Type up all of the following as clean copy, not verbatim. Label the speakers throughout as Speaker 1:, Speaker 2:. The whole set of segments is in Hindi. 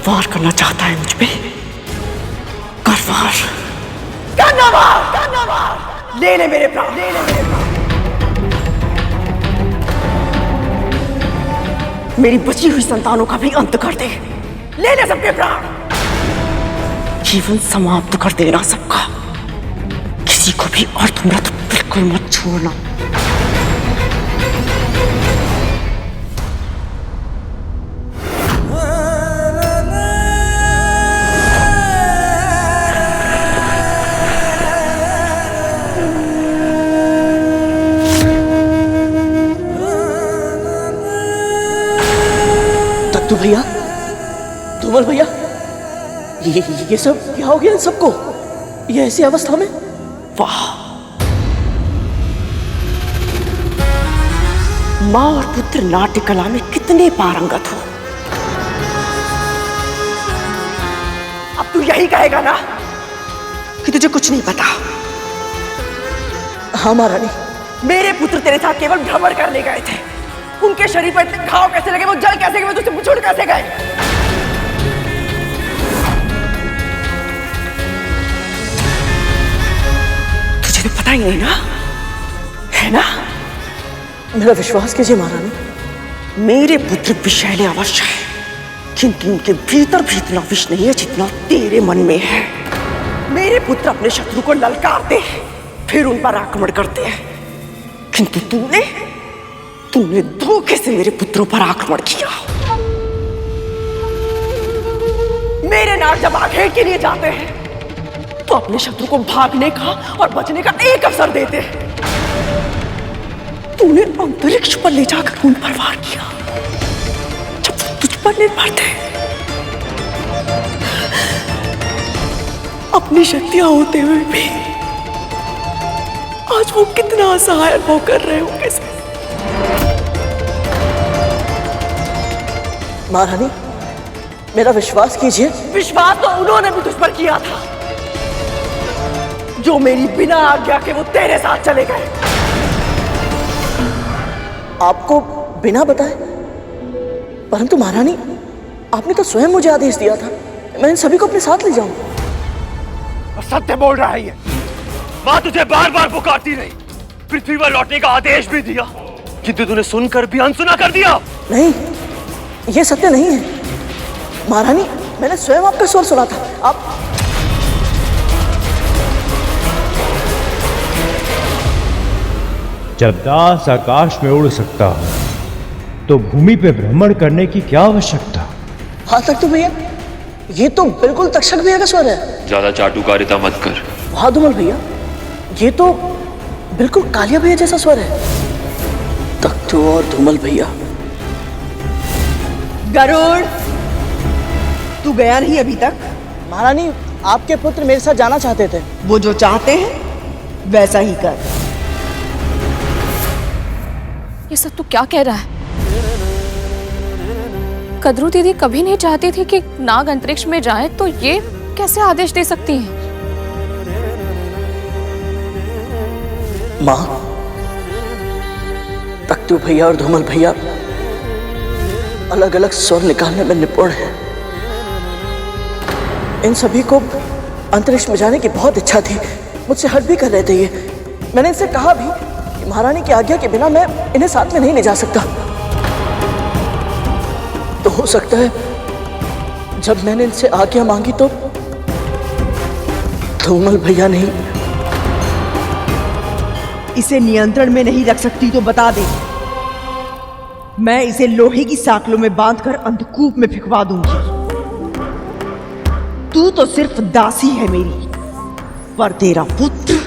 Speaker 1: वार करना चाहता है मुझ पे, कर वार, करना वार, करना वार, ले ले मेरे प्राण, ले ले मेरे प्राण। मेरी बची हुई संतानों का भी अंत कर दे, ले ले सबके प्राण, जीवन समाप्त कर देना सबका, किसी को भी और तुमरा तो बिल्कुल मत छोड़ना।
Speaker 2: तत्तु भैया, धूमल भैया, ये सब क्या हो गया इन सबको? ये ऐसी अवस्था में?
Speaker 1: वाह, माँ और पुत्र नाट्य कला में कितने पारंगत हो। अब तू यही कहेगा ना कि तुझे कुछ नहीं पता?
Speaker 2: हाँ महारानी।
Speaker 1: मेरे पुत्र तेरे साथ केवल भ्रमण करने गए थे, उनके शरीर पर इतने घाव कैसे लगे, वो जल कैसे गए, वो तुझसे बिछुड़ कैसे गए? तुझे तो पता ही नहीं ना, है ना?
Speaker 2: मेरा विश्वास कीजिए महारानी,
Speaker 1: मेरे पुत्र विषैले अवश्य है, किंतु उनके भीतर भी इतना विष नहीं है जितना तेरे मन में है। मेरे पुत्र अपने शत्रु को ललकारते हैं, फिर उन पर आक्रमण करते हैं, किंतु तूने धोखे से मेरे पुत्रों पर आक्रमण किया। मेरे नाग जब आखेड़ के लिए जाते हैं तो अपने शत्रु को भागने का और बचने का एक अवसर देते हैं। तूने अंतरिक्ष पर ले जाकर उन पर वार किया जब वो तुझ पर निर्भर थे। अपनी शक्तियां होते हुए भी आज वो कितना असहाय अनुभव कर रहे होंगे।
Speaker 2: महारानी, मेरा विश्वास कीजिए।
Speaker 1: विश्वास तो उन्होंने भी तुझ पर किया था, जो मेरी बिना आज्ञा के वो तेरे साथ चले गए।
Speaker 2: आपको बिना बताए? परंतु महारानी, आपने तो स्वयं मुझे आदेश दिया था मैं इन सभी को अपने साथ ले जाऊं।
Speaker 3: सत्य बोल रहा है ये। माँ तुझे बार बार पुकारती रही, पृथ्वी पर लौटने का आदेश भी दिया, किंतु तूने सुनकर भी अनसुना कर दिया।
Speaker 2: नहीं, ये सत्य नहीं है महारानी, मैंने स्वयं आपका स्वर सुना था। आप
Speaker 4: जब दास आकाश में उड़ सकता हो तो भूमि पे भ्रमण करने की क्या आवश्यकता?
Speaker 2: हाँ तक भैया, ये तो बिल्कुल तक्षक भैया का स्वर है।
Speaker 3: ज्यादा चाटुकारिता मत कर।
Speaker 2: वाह धूमल भैया, ये तो बिल्कुल कालिया भैया जैसा स्वर है। तख्तू और धूमल भैया।
Speaker 1: गरुड़, तू गया नहीं अभी तक?
Speaker 2: महारानी, आपके पुत्र मेरे साथ जाना चाहते थे।
Speaker 1: वो जो चाहते हैं वैसा ही कर।
Speaker 5: ये सब तू क्या कह रहा है? कद्रू दीदी कभी नहीं चाहती थी कि नाग अंतरिक्ष में जाए, तो ये कैसे आदेश दे सकती हैं?
Speaker 2: माँ, तख्तू भैया और धूमल भैया अलग अलग स्वर निकालने में निपुण हैं। इन सभी को अंतरिक्ष में जाने की बहुत इच्छा थी, मुझसे हट भी कर रहे थे ये। मैंने इनसे कहा भी कि महारानी की आज्ञा के बिना मैं इन्हें साथ में नहीं ले जा सकता। तो हो सकता है जब मैंने इनसे आज्ञा मांगी तो धूमल भैया नहीं।
Speaker 1: इसे नियंत्रण में नहीं रख सकती तो बता दे, मैं इसे लोहे की साकलों में बांधकर अंधकूप में फेंकवा दूंगी। तू तो सिर्फ दासी है मेरी, पर तेरा पुत्र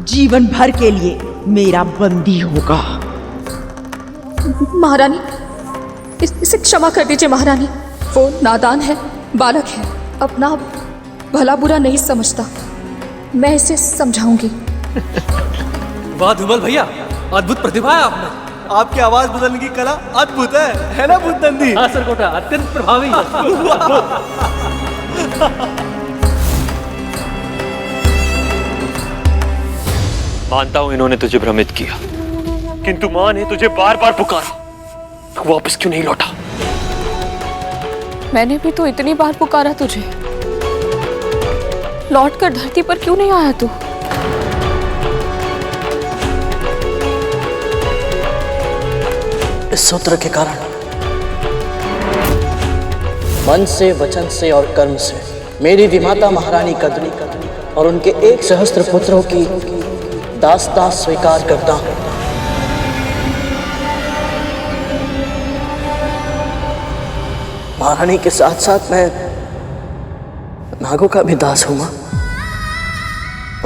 Speaker 1: जीवन भर के लिए मेरा बंदी होगा।
Speaker 5: महारानी, इसे क्षमा कर दीजिए महारानी। वो नादान है, बालक है, अपना भला बुरा नहीं समझता। मैं इसे समझाऊंगी।
Speaker 6: वाह धूमल भैया, अद्भुत प्रतिभा है आपने। आपकी आवाज बदलने की कला अद्भुत है ना बुद्धंदी? हाँ सरकोटा, अत्यंत प्रभावी है।
Speaker 3: मानता हूं इन्होंने तुझे भ्रमित किया, किंतु मां ने तुझे बार बार पुकारा, तू वापस क्यों नहीं लौटा?
Speaker 5: मैंने भी तो इतनी बार पुकारा तुझे, लौट कर धरती पर क्यों नहीं आया तू?
Speaker 2: इस सूत्र के कारण मन से, वचन से और कर्म से मेरी विमाता महारानी कद्री और उनके 1 सहस्त्र पुत्रों की दास्ता स्वीकार करता हूं। महारानी के साथ साथ मैं नागों का भी दास हूं मां।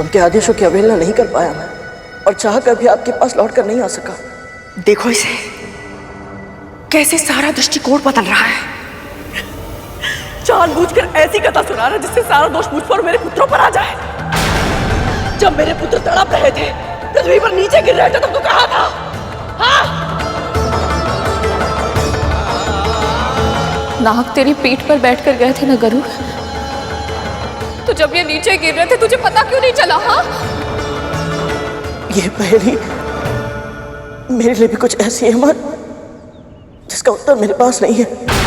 Speaker 2: उनके आदेशों की अवहेलना नहीं कर पाया मैं, और चाह कर भी आपके पास लौट कर नहीं आ सका।
Speaker 1: देखो इसे, कैसे सारा दृष्टिकोण बदल रहा है। जानबूझकर ऐसी कथा सुना रहा है जिससे सारा दोष मुझ पर और मेरे पुत्रों पर आ जाए। जब मेरे पुत्र तड़प रहे थे, पृथ्वी पर नीचे गिर रहे थे, तब तो कहा था, हाँ?
Speaker 5: नाग तेरी पीठ पर बैठकर गए थे ना गरुड़, तो जब ये नीचे गिर रहे थे तुझे पता क्यों नहीं चला? हाँ,
Speaker 2: ये पहेली मेरे लिए भी कुछ ऐसी है मां, जिसका उत्तर मेरे पास नहीं है।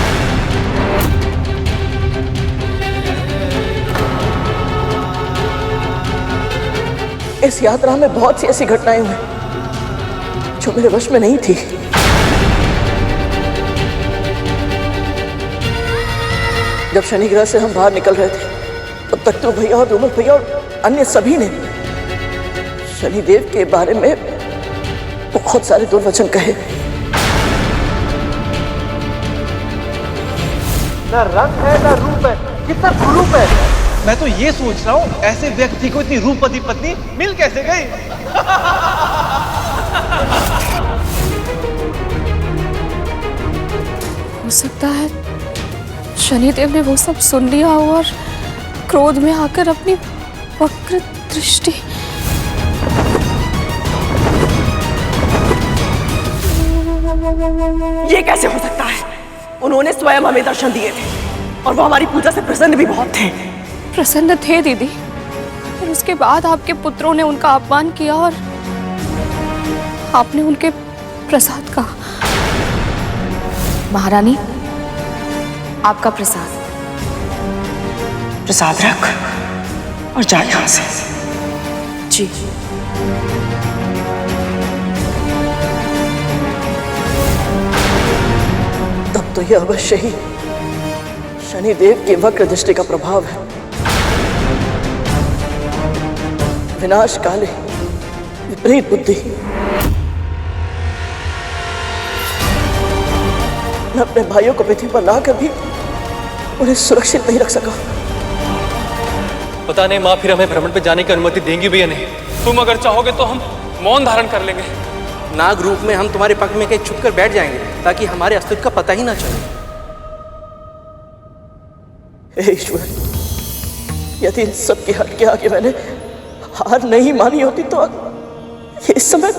Speaker 2: इस यात्रा में बहुत सी ऐसी घटनाएं हुई जो मेरे वश में नहीं थी। जब शनि ग्रह से हम बाहर निकल रहे थे, तब तक तो भैया और रूमल भैया और अन्य सभी ने शनिदेव के बारे में बहुत सारे दुर्वचन कहे।
Speaker 7: ना रंग है ना रूप है, कितना कुरूप है। मैं तो ये सोच रहा हूँ, ऐसे व्यक्ति को इतनी रूपवती पत्नी मिल कैसे गई?
Speaker 5: हो सकता है शनिदेव ने वो सब सुन लिया और क्रोध में आकर अपनी वक्र दृष्टि।
Speaker 1: ये कैसे हो सकता है? उन्होंने स्वयं हमें दर्शन दिए थे और वो हमारी पूजा से प्रसन्न भी बहुत थे।
Speaker 5: प्रसन्न थे दीदी, पर उसके बाद आपके पुत्रों ने उनका अपमान किया और आपने उनके प्रसाद कहा।
Speaker 8: महारानी, आपका प्रसाद।
Speaker 1: प्रसाद रख और जा यहां से।
Speaker 8: जी।
Speaker 2: तब तो यह अवश्य ही शनिदेव की वक्र दृष्टि का प्रभाव है। विनाश काले विपरीत बुद्धि। मैं अपने भाइयों को पृथ्वी पर लाकर भी उन्हें सुरक्षित नहीं रख सका।
Speaker 6: पता नहीं माँ फिर हमें भ्रमण पे जाने की अनुमति देंगी भी या नहीं। तुम अगर चाहोगे तो हम मौन धारण कर लेंगे।
Speaker 9: नाग रूप में हम तुम्हारे पक्ष में कहीं छुप कर बैठ जाएंगे ताकि हमारे अस्तित्व का पता ही ना चले।
Speaker 2: हे ईश्वर, यदि इन सब के हट के आगे मैंने हार नहीं मानी होती तो इस समय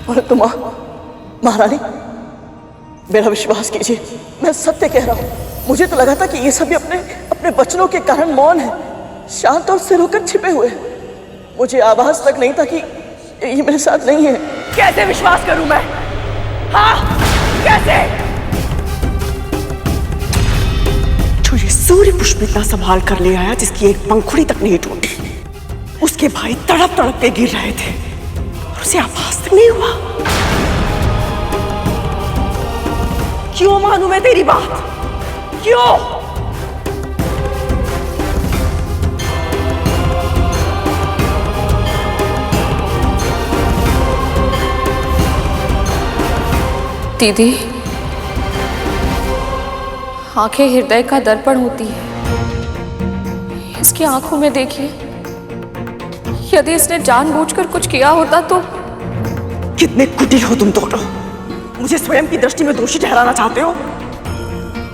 Speaker 2: परंतु महारानी, मेरा विश्वास कीजिए, मैं सत्य कह रहा हूं। मुझे तो लगा था कि ये सभी अपने वचनों के कारण मौन है, शांत और सिर होकर छिपे हुए हैं। मुझे आभास तक नहीं था कि ये मेरे साथ नहीं है।
Speaker 1: कैसे विश्वास करूं मैं? हाँ, कैसे? जो ये सूर्य पुष्प इतना संभाल कर ले आया, जिसकी एक पंखुड़ी तक नहीं टूटी, उसके भाई तड़प तड़प के गिर रहे थे और उसे आभास तक नहीं हुआ। क्यों मानूं मैं तेरी बात? क्यों?
Speaker 5: दीदी, आंखें हृदय का दर्पण होती है। इसकी आंखों में देखिए, यदि इसने जानबूझकर कुछ किया होता तो।
Speaker 1: कितने कुटिल हो तुम दोनों। मुझे स्वयं की दृष्टि में दोषी ठहराना चाहते हो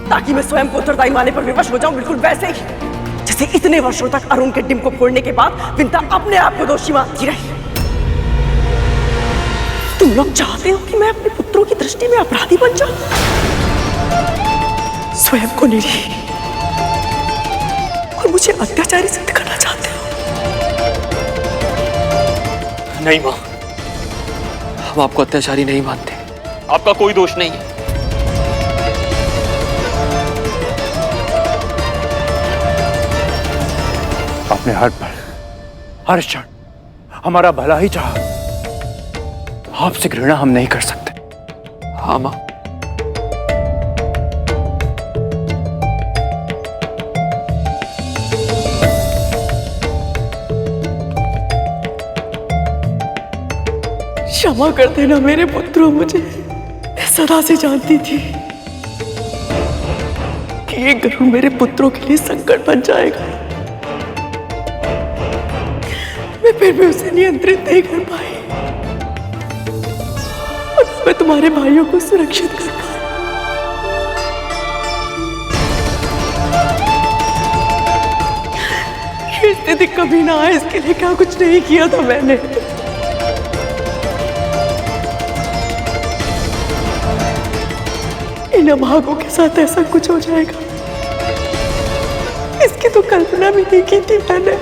Speaker 1: ताकि मैं स्वयं को उत्तरदायी मानने पर विवश हो जाऊं, बिल्कुल वैसे ही जैसे इतने वर्षों तक अरुण के डिम को फोड़ने के बाद विंता अपने आप को दोषी मानती रही। तुम लोग चाहते हो कि मैं अपने पुत्रों की दृष्टि में अपराधी बन जाऊं, स्वयं को निरीह और मुझे अत्याचारी सिद्ध करना चाहते हो।
Speaker 6: नहीं माँ, हम आपको अत्याचारी नहीं मानते।
Speaker 3: आपका कोई दोष नहीं है। आपने हर पल, हर क्षण हमारा भला ही चाहा। आपसे घृणा हम नहीं कर सकते। हाँ मां।
Speaker 1: क्षमा कर देना मेरे पुत्रों मुझे। मैं सदा से जानती थी कि ये गरुड़ मेरे पुत्रों के लिए संकट बन जाएगा। मैं फिर भी उसे नियंत्रित नहीं कर पाई और मैं तुम्हारे भाइयों को सुरक्षित कर पाई। ये स्थिति कभी ना आए इसके लिए क्या कुछ नहीं किया था मैंने। इन अभागों के साथ ऐसा कुछ हो जाएगा इसकी तो कल्पना भी नहीं की थी मैंने।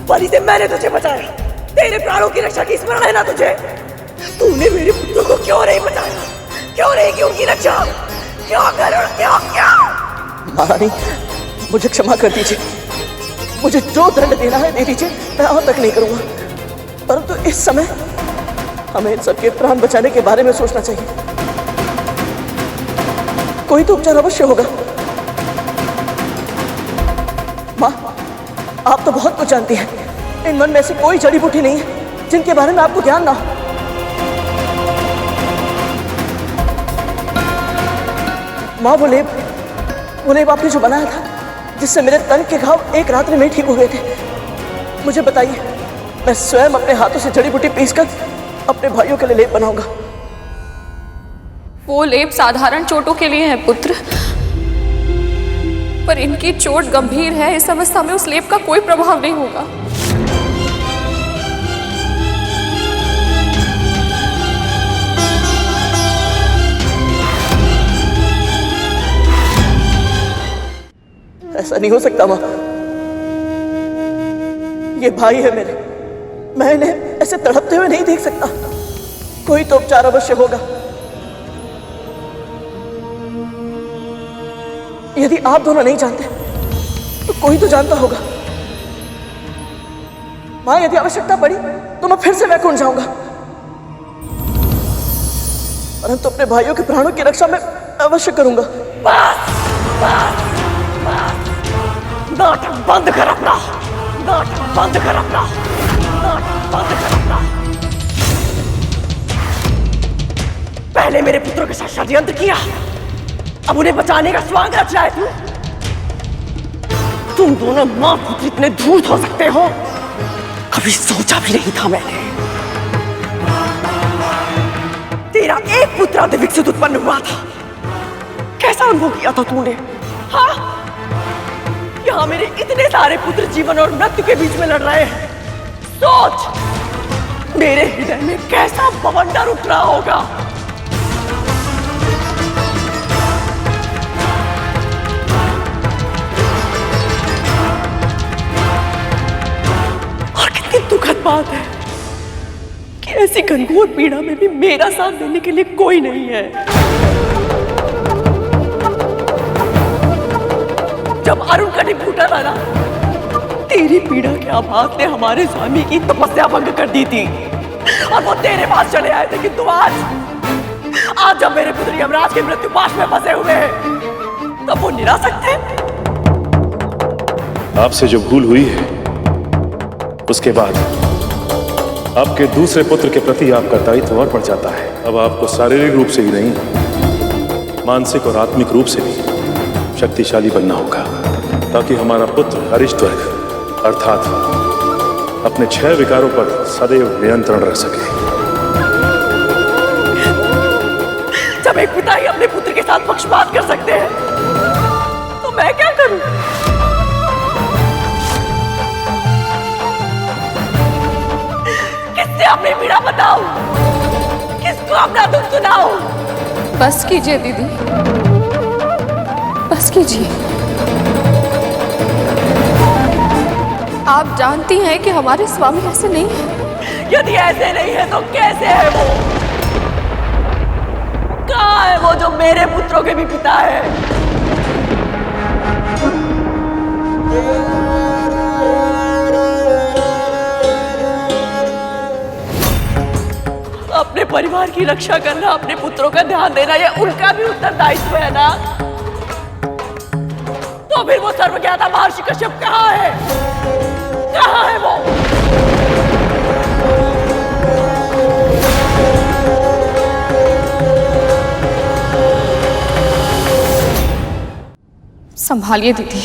Speaker 1: परी से मैंने तुझे बचाया। तेरे प्राणों की रक्षा की स्मरण है ना तुझे? तूने मेरे पुत्रों को क्यों नहीं बचाया? क्यों नहीं की उनकी रक्षा? क्यों गरुड़? क्यों?
Speaker 2: महारानी, मुझे क्षमा कर दीजिए। मुझे जो दंड देना है दे दीजिए, मैं और तक नहीं करूंगा। परंतु इस समय हमें इन सबके प्राण बचाने के बारे में सोचना चाहिए। कोई तो उपचार अवश्य होगा। माँ, आप तो बहुत कुछ जानती हैं। इन मन में ऐसी कोई जड़ी बूटी नहीं है जिनके बारे में आपको ज्ञान ना हो। माँ, वो लेप आपने जो बनाया था जिससे मेरे तन के घाव एक रात्रि में ठीक हो गए थे, मुझे बताइए। मैं स्वयं अपने हाथों से जड़ी बूटी पीसकर अपने भाइयों के लिए लेप बनाऊंगा।
Speaker 5: वो लेप साधारण चोटों के लिए है पुत्र, पर इनकी चोट गंभीर है। इस अवस्था में उस लेप का कोई प्रभाव नहीं होगा।
Speaker 2: ऐसा नहीं हो सकता माँ। ये भाई है मेरे, मैं इन्हें ऐसे तड़पते हुए नहीं देख सकता। कोई तो उपचार अवश्य होगा। यदि आप दोनों नहीं जानते तो कोई तो जानता होगा। माँ, यदि आवश्यकता पड़ी तो मैं फिर से वैकुंठ जाऊंगा, परंतु अपने भाइयों के प्राणों की रक्षा मैं अवश्य करूंगा।
Speaker 1: नाटक बंद कर अपना, नाटक बंद कर अपना, नाटक बंद कर अपना। पहले मेरे पुत्रों के साथ षड्यंत्र किया, अब उन्हें बचाने का स्वांग रच रहा है तू। तुम दोनों मां पुत्र इतने धूर्त हो सकते हो, कभी सोचा भी नहीं था मैंने। तेरा एक पुत्र अति विकसित उत्पन्न हुआ था, कैसा अनुभव किया था तूने? हाँ, यहाँ मेरे इतने सारे पुत्र जीवन और मृत्यु के बीच में लड़ रहे हैं। सोच, मेरे हृदय में कैसा बवंडर उठ रहा होगा। और कितनी दुखद बात है कि ऐसी घनघोर पीड़ा में भी मेरा साथ देने के लिए कोई नहीं है। जब अरुण का नहीं फूटा था ना, तेरी पीड़ा के आभास ने हमारे स्वामी की तपस्या भंग कर दी थी और वो तेरे पास चले आए थे। कि तू आज जब मेरे पुत्र यमराज के मृत्यु पाश में फंसे हुए हैं, तब वो निरासक्त थे।
Speaker 10: आपसे जो भूल हुई है उसके बाद आपके दूसरे पुत्र के प्रति आपका दायित्व और बढ़ जाता है। अब आपको शारीरिक रूप से ही नहीं, मानसिक और आत्मिक रूप से भी शक्तिशाली बनना होगा, ताकि हमारा पुत्र अरिष्टवर्ग अर्थात अपने 6 विकारों पर सदैव नियंत्रण रख सके।
Speaker 1: जब एक पिता ही अपने पुत्र के साथ पक्षपात कर सकते हैं, तो मैं क्या करूं? किससे अपनी पीड़ा बताऊं? किसको अपना दुख सुनाओ।
Speaker 5: बस कीजिए दीदी, बस कीजिए। आप जानती हैं कि हमारे स्वामी ऐसे नहीं है।
Speaker 1: यदि ऐसे नहीं है तो कैसे है वो? कहाँ है वो जो मेरे पुत्रों के भी पिता है? अपने परिवार की रक्षा करना, अपने पुत्रों का ध्यान देना, ये उनका भी उत्तरदायित्व है ना। तो फिर वो सर्वज्ञाता महर्षि कश्यप कहाँ है? कहाँ है वो?
Speaker 5: संभालिए दीदी।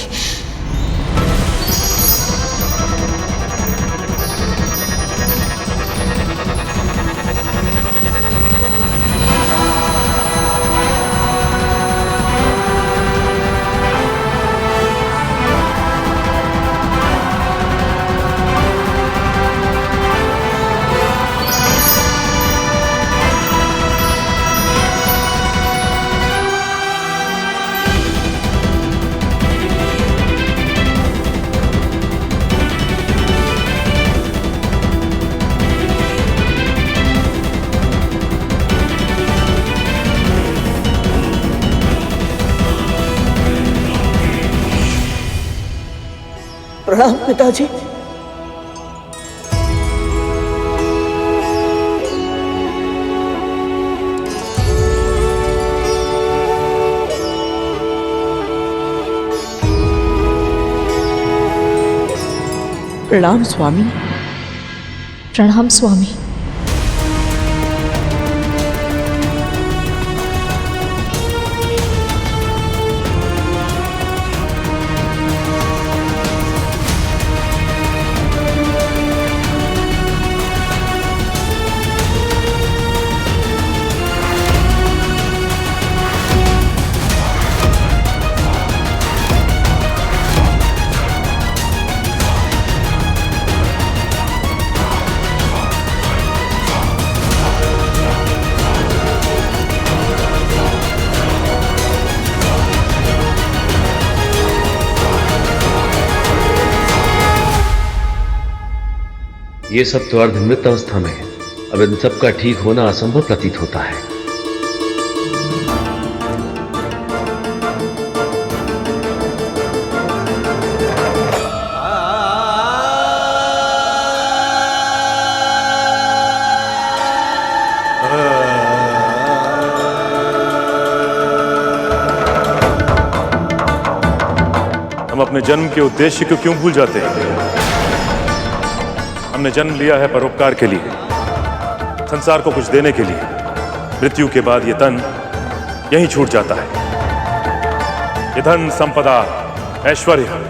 Speaker 2: प्रणाम पिताजी। प्रणाम स्वामी।
Speaker 5: प्रणाम स्वामी।
Speaker 11: ये सब तो अर्धमृत अवस्था में है। अब इन सब का ठीक होना असंभव प्रतीत होता है।
Speaker 10: हम अपने जन्म के उद्देश्य को क्यों भूल जाते हैं? हमने जन्म लिया है परोपकार के लिए, संसार को कुछ देने के लिए। मृत्यु के बाद ये तन यहीं छूट जाता है। ये धन, संपदा, ऐश्वर्य,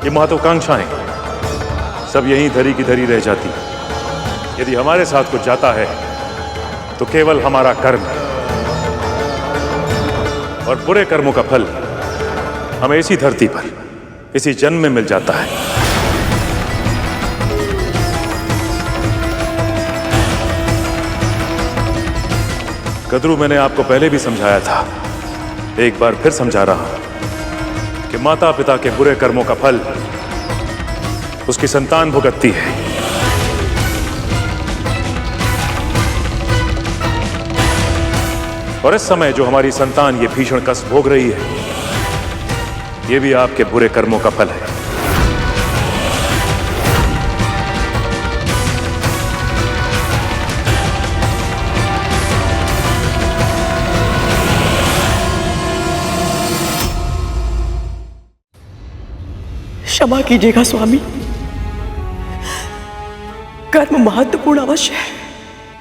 Speaker 10: ये महत्वाकांक्षाएं सब यहीं धरी की धरी रह जाती है। यदि हमारे साथ कुछ जाता है तो केवल हमारा कर्म, और बुरे कर्मों का फल हमें इसी धरती पर, इसी जन्म में मिल जाता है। कद्रू, मैंने आपको पहले भी समझाया था, एक बार फिर समझा रहा हूं कि माता पिता के बुरे कर्मों का फल उसकी संतान भुगतती है। और इस समय जो हमारी संतान ये भीषण कष्ट भोग रही है, ये भी आपके बुरे कर्मों का फल है।
Speaker 1: क्षमा कीजिएगा स्वामी, कर्म महत्वपूर्ण अवश्य है,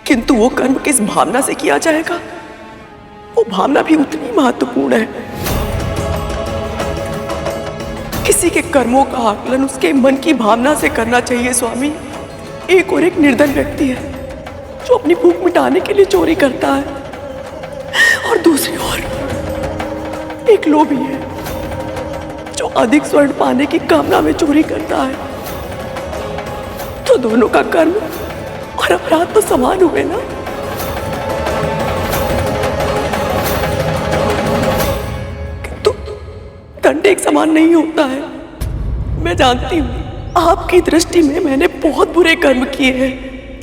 Speaker 1: किंतु वो कर्म किस भावना से किया जाएगा, वो भावना भी उतनी महत्वपूर्ण है। किसी के कर्मों का आकलन उसके मन की भावना से करना चाहिए स्वामी। एक और एक निर्धन व्यक्ति है जो अपनी भूख मिटाने के लिए चोरी करता है, और दूसरी ओर एक लोभी है जो अधिक स्वर्ण पाने की कामना में चोरी करता है। तो दोनों का कर्म और अपराध तो समान हुए ना। समान नहीं होता है। मैं जानती हूँ आपकी दृष्टि में मैंने बहुत बुरे कर्म किए हैं।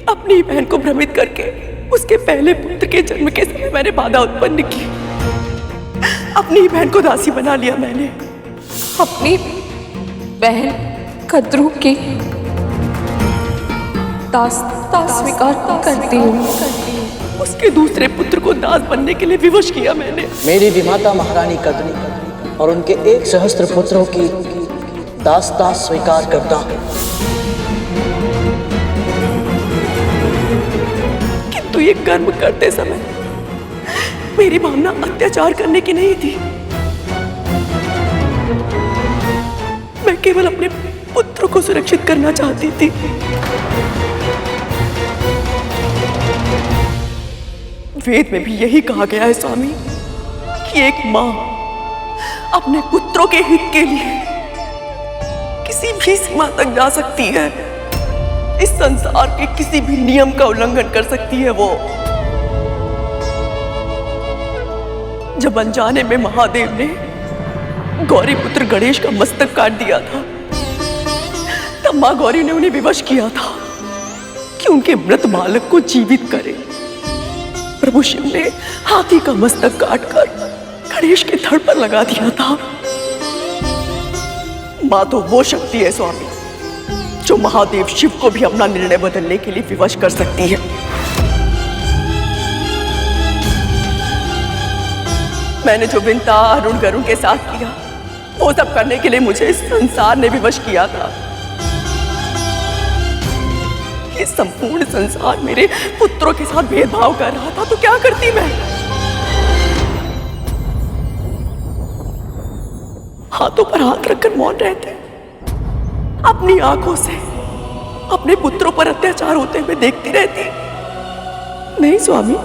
Speaker 1: अपनी बहन को भ्रमित करके उसके पहले पुत्र के जन्म के समय मैंने बाधा उत्पन्न की। अपनी बहन को दासी बना लिया मैंने।
Speaker 5: अपनी बहन कद्रू की दासता स्वीकार करती हूँ।
Speaker 1: उसके दूसरे पुत्र को दास बनने के लिए विवश किया मैंने।
Speaker 2: मेरी विमाता महारानी कद्रू और उनके 1 सहस्त्र पुत्रों की दासता स्वीकार करता हूँ।
Speaker 1: किंतु ये कर्म करते समय मेरी भावना अत्याचार करने की नहीं थी। मैं केवल अपने पुत्र को सुरक्षित करना चाहती थी। वेद में भी यही कहा गया है स्वामी कि एक मां अपने पुत्रों के हित के लिए किसी भी सीमा तक जा सकती है। इस संसार के किसी भी नियम का उल्लंघन कर सकती है वो। जब अनजाने में महादेव ने गौरी पुत्र गणेश का मस्तक काट दिया था, तब मां गौरी ने उन्हें विवश किया था कि उनके मृत बालक को जीवित करे। प्रभु शिव ने हाथी का मस्तक काटकर गणेश के धड़ पर लगा दिया था। मां तो वो शक्ति है स्वामी जो महादेव शिव को भी अपना निर्णय बदलने के लिए विवश कर सकती है। मैंने जो विंता अरुण गरुण के साथ किया वो सब करने के लिए मुझे इस संसार ने विवश किया था। ये संपूर्ण संसार मेरे पुत्रों के साथ भेदभाव कर रहा था तो क्या करती मैं? हाथों पर हाथ रखकर मौन रहते, अपनी आंखों से अपने पुत्रों पर अत्याचार होते हुए देखती रहती। नहीं स्वामी,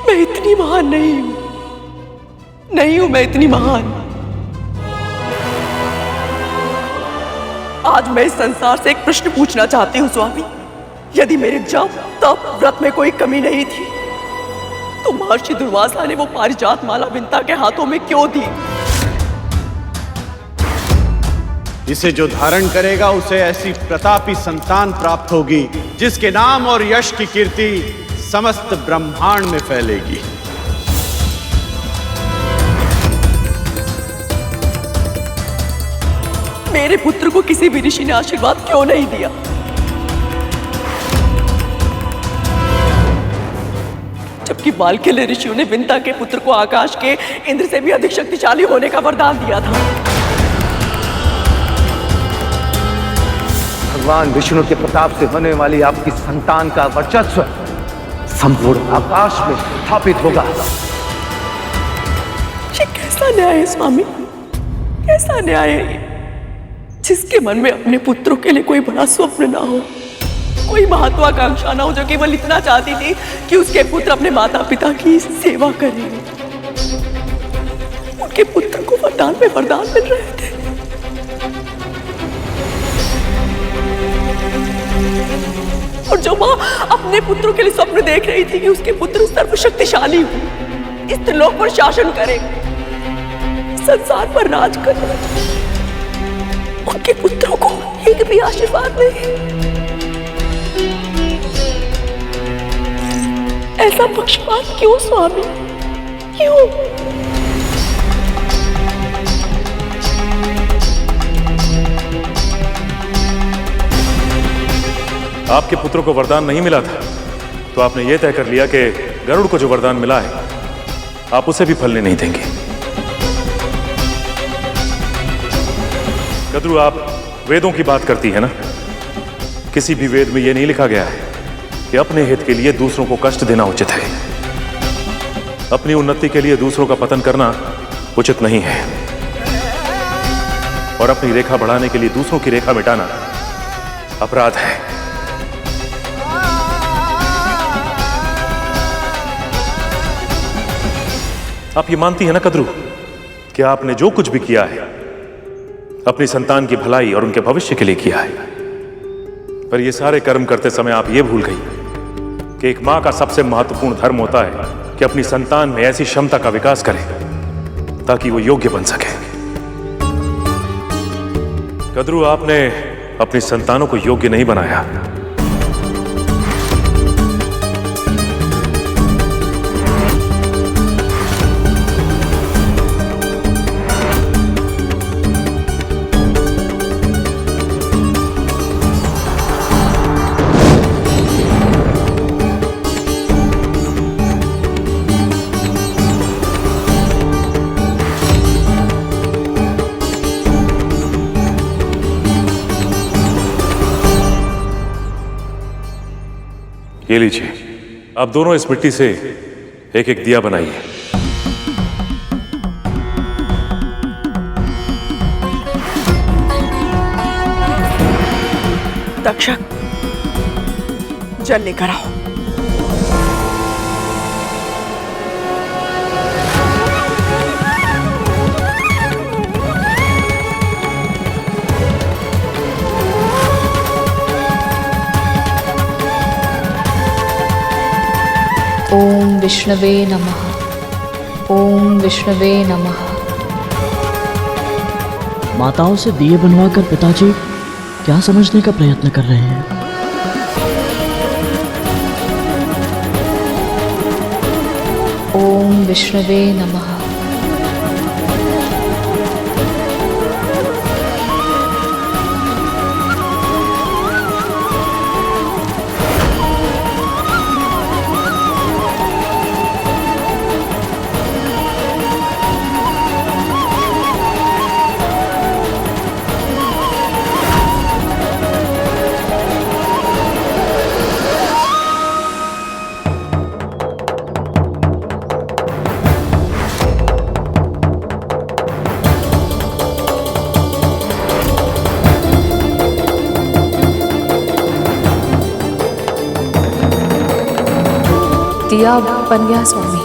Speaker 1: मैं इतनी महान नहीं हूं, मैं इतनी महान। आज मैं इस संसार से एक प्रश्न पूछना चाहती हूँ स्वामी। यदि मेरे जप तप व्रत में कोई कमी नहीं थी तो महर्षि दुर्वासा ने वो पारिजात माला विंता के हाथों में क्यों दी?
Speaker 12: इसे जो धारण करेगा उसे ऐसी प्रतापी संतान प्राप्त होगी जिसके नाम और यश की कीर्ति समस्त ब्रह्मांड में फैलेगी।
Speaker 1: मेरे पुत्र को किसी भी ऋषि ने आशीर्वाद क्यों नहीं दिया? जबकि बालकिल्य ऋषियों ने विंता के पुत्र को आकाश के इंद्र से भी अधिक शक्तिशाली होने का वरदान दिया था।
Speaker 13: भगवान विष्णु के प्रताप से होने वाली आपकी संतान का वर्चस्व संपूर्ण आकाश में स्थापित होगा।
Speaker 1: ये कैसा न्याय है स्वामी? कैसा न्याय है जिसके मन में अपने पुत्रों के लिए कोई बड़ा स्वप्न ना हो, कोई महत्वाकांक्षा ना हो, जो केवल इतना चाहती थी कि उसके पुत्र अपने माता पिता की सेवा करें। उनके पुत्र को वरदान में वरदान मिल रहे थे। और जो मां अपने पुत्रों के लिए स्वप्न देख रही थी कि उसके पुत्र सर्वशक्तिशाली हो, इस त्रिलोक पर शासन करे, संसार पर राज करे, उनके पुत्रों को एक भी आशीर्वाद नहीं। ऐसा पक्षपात क्यों स्वामी, क्यों?
Speaker 10: आपके पुत्रों को वरदान नहीं मिला था तो आपने यह तय कर लिया कि गरुड़ को जो वरदान मिला है आप उसे भी फलने नहीं देंगे। कद्रू, आप वेदों की बात करती है ना? किसी भी वेद में यह नहीं लिखा गया है कि अपने हित के लिए दूसरों को कष्ट देना उचित है। अपनी उन्नति के लिए दूसरों का पतन करना उचित नहीं है और अपनी रेखा बढ़ाने के लिए दूसरों की रेखा मिटाना अपराध है। आप ये मानती है ना कद्रू कि आपने जो कुछ भी किया है अपनी संतान की भलाई और उनके भविष्य के लिए किया है, पर ये सारे कर्म करते समय आप ये भूल गई कि एक मां का सबसे महत्वपूर्ण धर्म होता है कि अपनी संतान में ऐसी क्षमता का विकास करे ताकि वो योग्य बन सके। कद्रू, आपने अपनी संतानों को योग्य नहीं बनाया। ये लीजिए, आप दोनों इस मिट्टी से एक एक दिया बनाइए।
Speaker 1: तक्षक, जल लेकर आओ।
Speaker 8: ओम विष्णवे नमः। ओम विष्णवे नमः।
Speaker 14: माताओं से दिए बनवाकर पिताजी क्या समझने का प्रयत्न कर रहे हैं?
Speaker 8: ओम विष्णवे नमः। दिया बन गया स्वामी।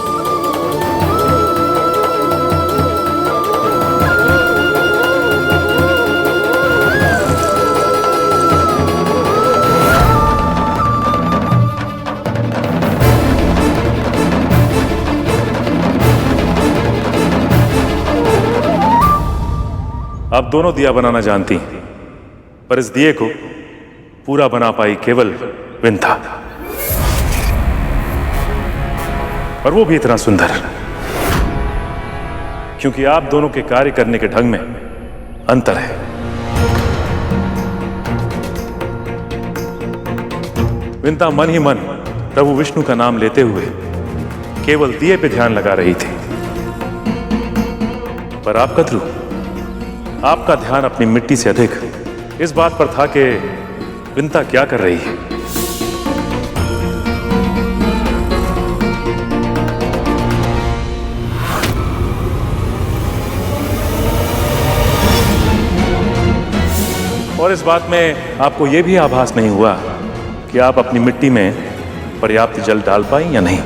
Speaker 10: आप दोनों दिया बनाना जानती हैं, पर इस दिए को पूरा बना पाई केवल विंता, और वो भी इतना सुंदर, क्योंकि आप दोनों के कार्य करने के ढंग में अंतर है। विंता मन ही मन प्रभु विष्णु का नाम लेते हुए केवल दिए पे ध्यान लगा रही थी, पर आप कद्रू, आपका ध्यान अपनी मिट्टी से अधिक इस बात पर था कि विंता क्या कर रही है। और इस बात में आपको यह भी आभास नहीं हुआ कि आप अपनी मिट्टी में पर्याप्त जल डाल पाई या नहीं।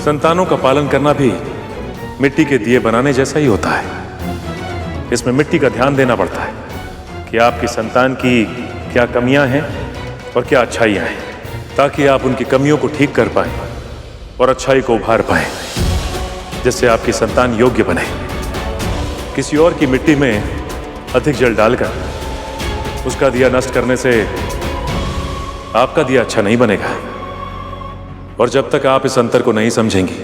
Speaker 10: संतानों का पालन करना भी मिट्टी के दिए बनाने जैसा ही होता है। इसमें मिट्टी का ध्यान देना पड़ता है कि आपकी संतान की क्या कमियां हैं और क्या अच्छाइयां हैं, ताकि आप उनकी कमियों को ठीक कर पाएं और अच्छाई को उभार पाएं, जिससे आपकी संतान योग्य बने। किसी और की मिट्टी में अधिक जल डालकर उसका दिया नष्ट करने से आपका दिया अच्छा नहीं बनेगा। और जब तक आप इस अंतर को नहीं समझेंगी,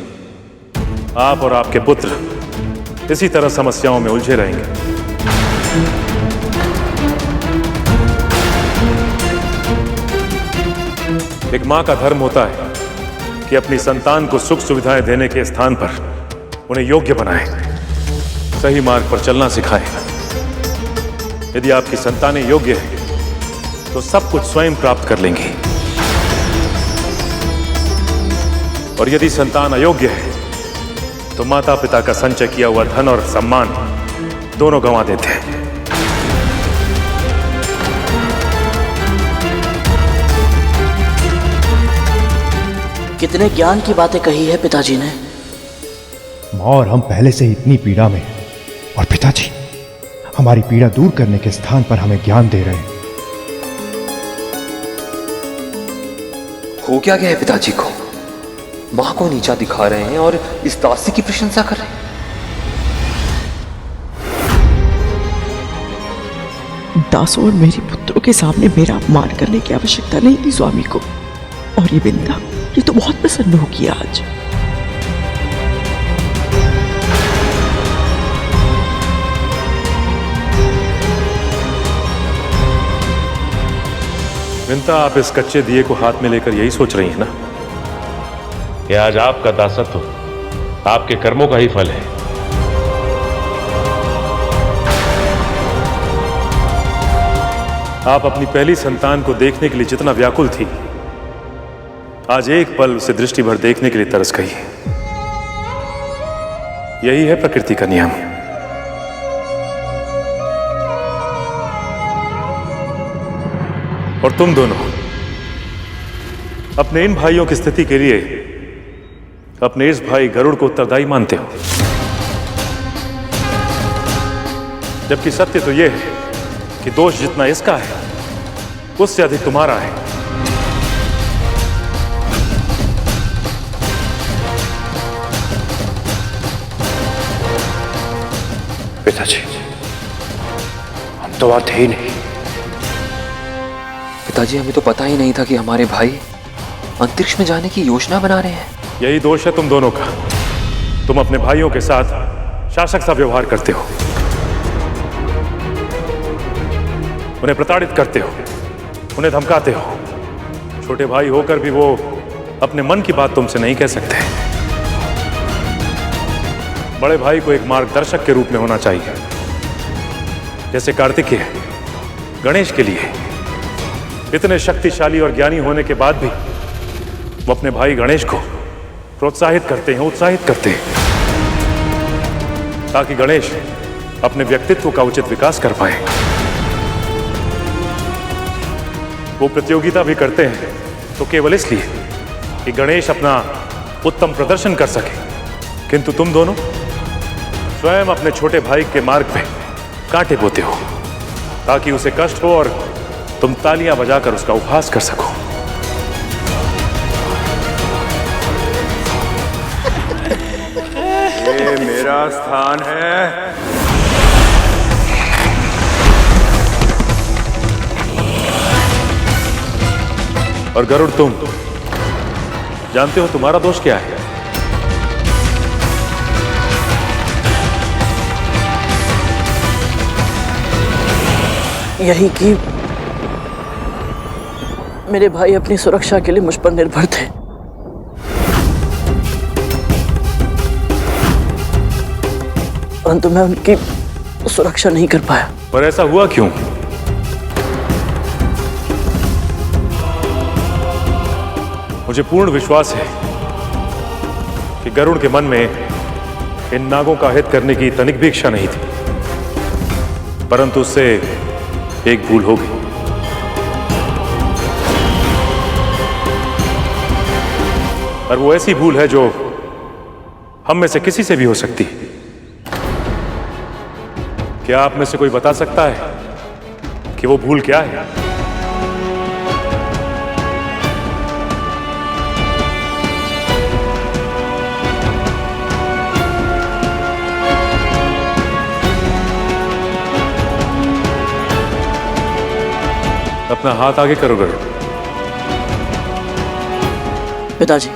Speaker 10: आप और आपके पुत्र इसी तरह समस्याओं में उलझे रहेंगे। एक मां का धर्म होता है कि अपनी संतान को सुख सुविधाएं देने के स्थान पर उन्हें योग्य बनाए, सही मार्ग पर चलना सिखाए। यदि आपकी संतानें योग्य हैं तो सब कुछ स्वयं प्राप्त कर लेंगी, और यदि संतान अयोग्य है तो माता पिता का संचय किया हुआ धन और सम्मान दोनों गंवा देते हैं।
Speaker 14: कितने ज्ञान की बातें कही है पिताजी ने।
Speaker 4: और हम पहले से इतनी पीड़ा में हैं, और पिताजी हमारी पीड़ा दूर करने के स्थान पर हमें ज्ञान दे रहे हैं।
Speaker 13: हो क्या गया है पिताजी को?
Speaker 15: माँ को नीचा दिखा रहे हैं और इस दासी की प्रशंसा कर रहे हैं।
Speaker 2: दासों और मेरी पुत्रों के सामने मेरा अपमान करने की आवश्यकता नहीं थी स्वामी को। और ये बिंदा, ये तो बहुत प्रसन्न होगी आज।
Speaker 10: विंता, आप इस कच्चे दिए को हाथ में लेकर यही सोच रही हैं ना?
Speaker 11: यह आज आपका दासत्व आपके कर्मों का ही फल है।
Speaker 10: आप अपनी पहली संतान को देखने के लिए जितना व्याकुल थी, आज एक पल उसे दृष्टि भर देखने के लिए तरस गई। यही है प्रकृति का नियम। और तुम दोनों अपने इन भाइयों की स्थिति के लिए अपने इस भाई गरुड़ को उत्तरदायी मानते हो, जबकि सत्य तो यह है कि दोष जितना इसका है उससे अधिक तुम्हारा है।
Speaker 3: पिताजी, हम तो वहां थे ही नहीं।
Speaker 15: पिताजी, हमें तो पता ही नहीं था कि हमारे भाई अंतरिक्ष में जाने की योजना बना रहे हैं।
Speaker 10: यही दोष है तुम दोनों का। तुम अपने भाइयों के साथ शासक सा व्यवहार करते हो, उन्हें प्रताड़ित करते हो, उन्हें धमकाते हो। छोटे भाई होकर भी वो अपने मन की बात तुमसे नहीं कह सकते। बड़े भाई को एक मार्गदर्शक के रूप में होना चाहिए, जैसे कार्तिकेय गणेश के लिए इतने शक्तिशाली और ज्ञानी होने के बाद भी वो अपने भाई गणेश को प्रोत्साहित करते हैं, उत्साहित करते हैं, ताकि गणेश अपने व्यक्तित्व का उचित विकास कर पाए। वो प्रतियोगिता भी करते हैं तो केवल इसलिए कि गणेश अपना उत्तम प्रदर्शन कर सके, किंतु तुम दोनों स्वयं अपने छोटे भाई के मार्ग पे कांटे बोते हो ताकि उसे कष्ट हो और तुम तालियां बजाकर उसका उपहास कर सको।
Speaker 12: ये मेरा स्थान है।
Speaker 10: और गरुड़, तुम जानते हो तुम्हारा दोष क्या है?
Speaker 2: यही कि मेरे भाई अपनी सुरक्षा के लिए मुझ पर निर्भर थे। परंतु मैं उनकी सुरक्षा नहीं कर पाया।
Speaker 10: पर ऐसा हुआ क्यों? मुझे पूर्ण विश्वास है कि गरुड़ के मन में इन नागों का हित करने की तनिक भी इच्छा नहीं थी, परंतु उससे एक भूल हो गई। और वो ऐसी भूल है जो हम में से किसी से भी हो सकती है। क्या आप में से कोई बता सकता है कि वो भूल क्या है? अपना हाथ आगे करो गरुड़।
Speaker 2: पिताजी,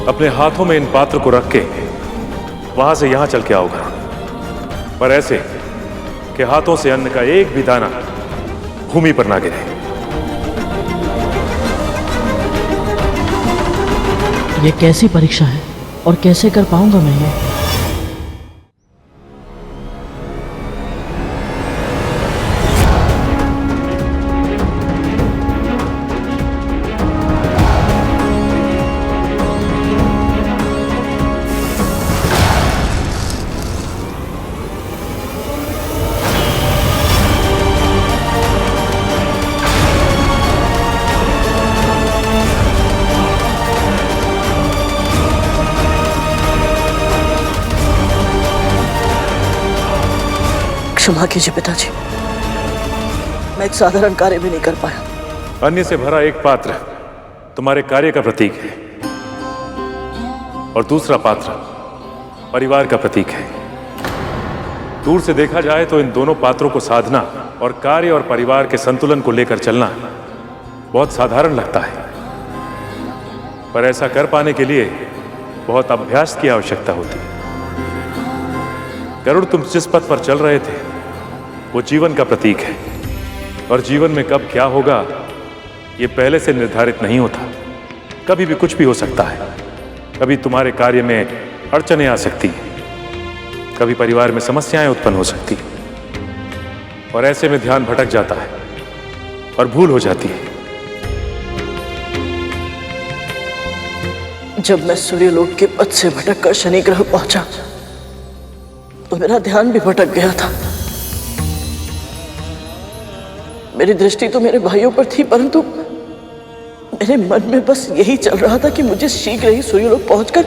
Speaker 10: अपने हाथों में इन पात्र को रख के वहां से यहां चल के आओ गरुड़, पर ऐसे कि हाथों से अन्न का एक भी दाना भूमि पर ना गिरे।
Speaker 14: ये कैसी परीक्षा है और कैसे कर पाऊंगा मैं ये?
Speaker 2: क्षमा कीजिए पिताजी, मैं एक साधारण कार्य भी नहीं कर पाया।
Speaker 10: अन्य से भरा एक पात्र तुम्हारे कार्य का प्रतीक है और दूसरा पात्र परिवार का प्रतीक है। दूर से देखा जाए तो इन दोनों पात्रों को साधना और कार्य और परिवार के संतुलन को लेकर चलना बहुत साधारण लगता है, पर ऐसा कर पाने के लिए बहुत अभ्यास की आवश्यकता होती है। गरुड़, तुम जिस पथ पर चल रहे थे वो जीवन का प्रतीक है, और जीवन में कब क्या होगा ये पहले से निर्धारित नहीं होता। कभी भी कुछ भी हो सकता है। कभी तुम्हारे कार्य में अड़चनें आ सकती हैं, कभी परिवार में समस्याएं उत्पन्न हो सकती हैं, और ऐसे में ध्यान भटक जाता है और भूल हो जाती है।
Speaker 2: जब मैं सूर्यलोक के पथ से भटककर शनि ग्रह पहुंचा तो मेरा ध्यान भी भटक गया था। मेरी दृष्टि तो मेरे भाइयों पर थी, परंतु मेरे मन में बस यही चल रहा था कि मुझे शीघ्र ही सूर्यलोक पहुंचकर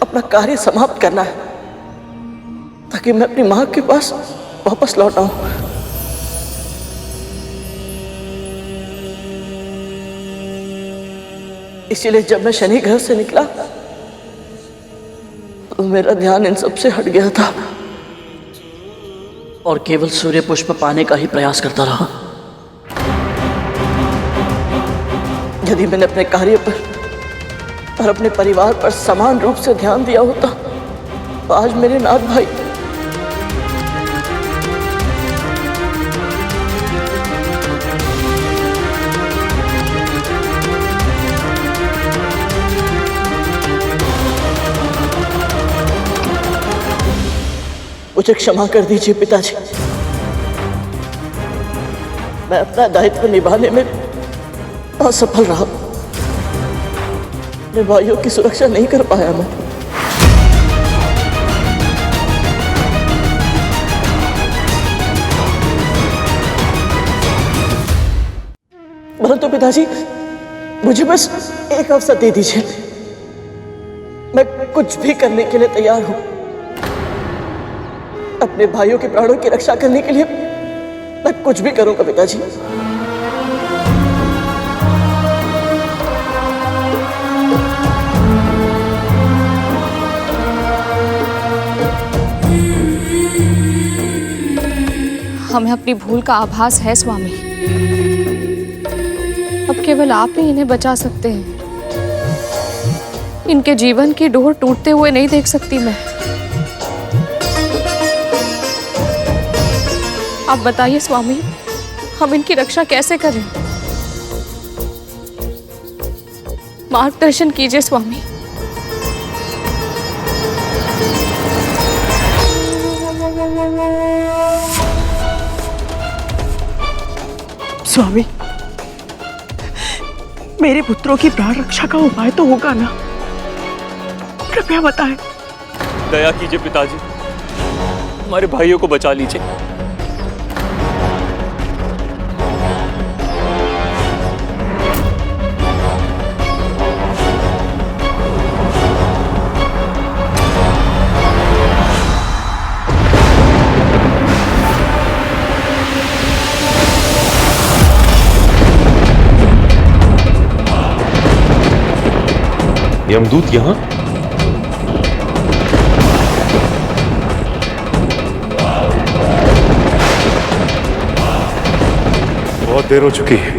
Speaker 2: अपना कार्य समाप्त करना है, ताकि मैं अपनी मां के पास वापस लौट आऊं। इसीलिए जब मैं शनि ग्रह से निकला तो मेरा ध्यान इन सब से हट गया था और केवल सूर्य पुष्प पाने का ही प्रयास करता रहा। यदि मैंने अपने कार्य पर और अपने परिवार पर समान रूप से ध्यान दिया होता तो आज मेरे नाथ भाई मुझे क्षमा कर दीजिए पिताजी, मैं अपना दायित्व निभाने में असफल रहा। अपने भाइयों की सुरक्षा नहीं कर पाया मैं। परंतु पिताजी, मुझे बस एक अवसर दे दीजिए, मैं कुछ भी करने के लिए तैयार हूं। अपने भाइयों के प्राणों की रक्षा करने के लिए मैं कुछ भी करूंगा पिताजी।
Speaker 8: हमें अपनी भूल का आभास है स्वामी। अब केवल आप ही इन्हें बचा सकते हैं। इनके जीवन की डोर टूटते हुए नहीं देख सकती मैं। आप बताइए स्वामी, हम इनकी रक्षा कैसे करें? मार्गदर्शन कीजिए स्वामी।
Speaker 1: स्वामी, मेरे पुत्रों की प्राण रक्षा का उपाय तो होगा ना? कृपया बताएं।
Speaker 6: दया कीजिए पिताजी, हमारे भाइयों को बचा लीजिए।
Speaker 11: यमदूत यहाँ?
Speaker 10: बहुत देर हो चुकी है।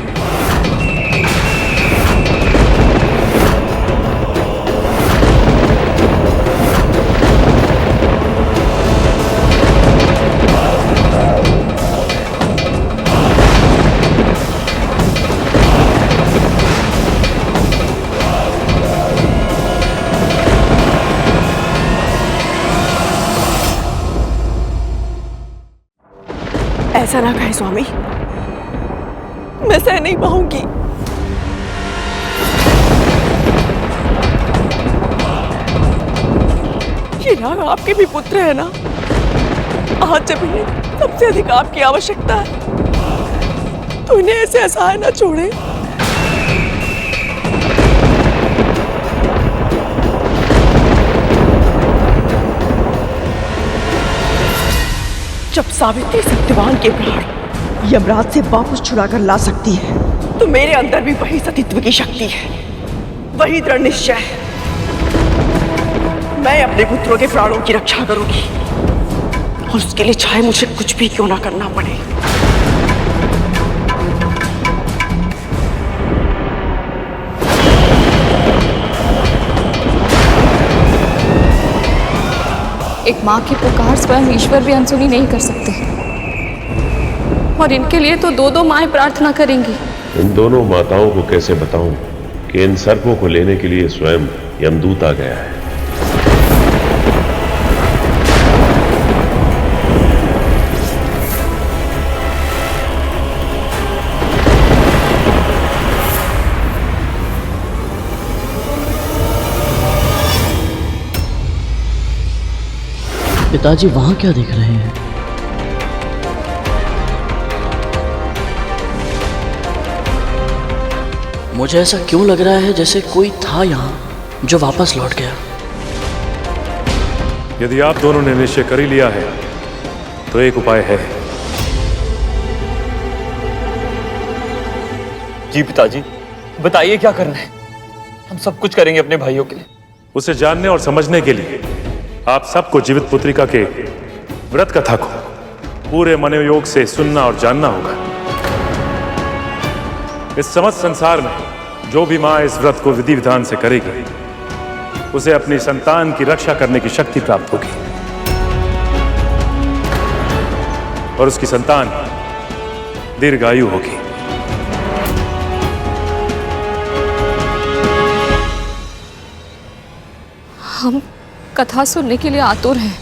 Speaker 1: ऐसा ना कहे स्वामी, मैं सह नहीं पाऊंगी। ये नाग आपके भी पुत्र है ना? आज जब इन्हें सबसे अधिक आपकी आवश्यकता है तो इन्हें ऐसे असहाय ना छोड़े। जब सावित्री सत्यवान के प्राण यमराज से वापस छुड़ाकर ला सकती है तो मेरे अंदर भी वही सतीत्व की शक्ति है, वही दृढ़ निश्चय है। मैं अपने पुत्रों के प्राणों की रक्षा करूंगी और उसके लिए चाहे मुझे कुछ भी क्यों ना करना पड़े।
Speaker 8: एक माँ की पुकार स्वयं ईश्वर भी अनसुनी नहीं कर सकते, और इनके लिए तो दो दो माएं प्रार्थना करेंगी।
Speaker 11: इन दोनों माताओं को कैसे बताऊं कि इन सर्पों को लेने के लिए स्वयं यमदूत आ गया है।
Speaker 14: पिताजी वहां क्या देख रहे हैं? मुझे ऐसा क्यों लग रहा है जैसे कोई था यहाँ जो वापस लौट गया।
Speaker 10: यदि आप दोनों ने निश्चय कर ही लिया है तो एक उपाय है।
Speaker 15: जी पिताजी, बताइए क्या करना है। हम सब कुछ करेंगे अपने भाइयों के लिए।
Speaker 10: उसे जानने और समझने के लिए आप सबको जीवित पुत्रिका के व्रत कथा को पूरे मनोयोग से सुनना और जानना होगा। इस समस्त संसार में जो भी मां इस व्रत को विधि विधान से करेगी उसे अपनी संतान की रक्षा करने की शक्ति प्राप्त होगी और उसकी संतान दीर्घायु होगी।
Speaker 8: हम कथा सुनने के लिए आतुर हैं।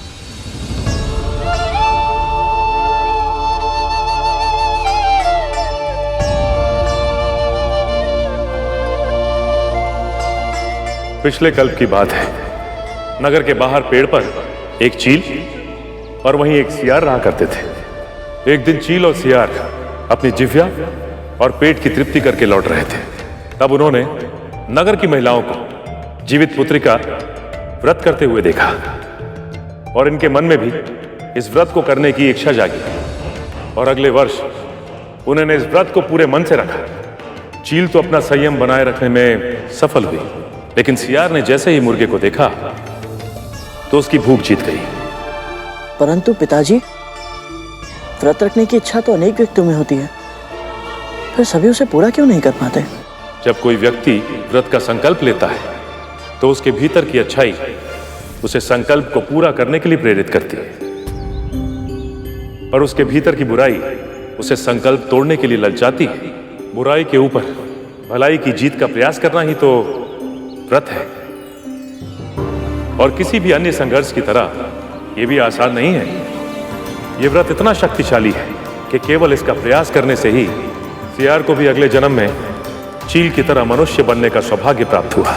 Speaker 10: पिछले कल्प की बात है। नगर के बाहर पेड़ पर एक चील और वहीं एक सियार रहा करते थे। एक दिन चील और सियार अपनी जिह्वा और पेट की तृप्ति करके लौट रहे थे। तब उन्होंने नगर की महिलाओं को जीवित पुत्री का व्रत करते हुए देखा और इनके मन में भी इस व्रत को करने की इच्छा जागी और अगले वर्ष उन्होंने इस व्रत को पूरे मन से रखा। चील तो अपना संयम बनाए रखने में सफल हुई, लेकिन सियार ने जैसे ही मुर्गे को देखा तो उसकी भूख जीत गई।
Speaker 2: परंतु पिताजी, व्रत रखने की इच्छा तो अनेक व्यक्तियों में होती है, फिर सभी उसे पूरा क्यों नहीं कर पाते?
Speaker 10: जब कोई व्यक्ति व्रत का संकल्प लेता है तो उसके भीतर की अच्छाई उसे संकल्प को पूरा करने के लिए प्रेरित करती है और उसके भीतर की बुराई उसे संकल्प तोड़ने के लिए ललचाती है। बुराई के ऊपर भलाई की जीत का प्रयास करना ही तो व्रत है और किसी भी अन्य संघर्ष की तरह यह भी आसान नहीं है। यह व्रत इतना शक्तिशाली है कि केवल इसका प्रयास करने से ही सियार को भी अगले जन्म में चील की तरह मनुष्य बनने का सौभाग्य प्राप्त हुआ।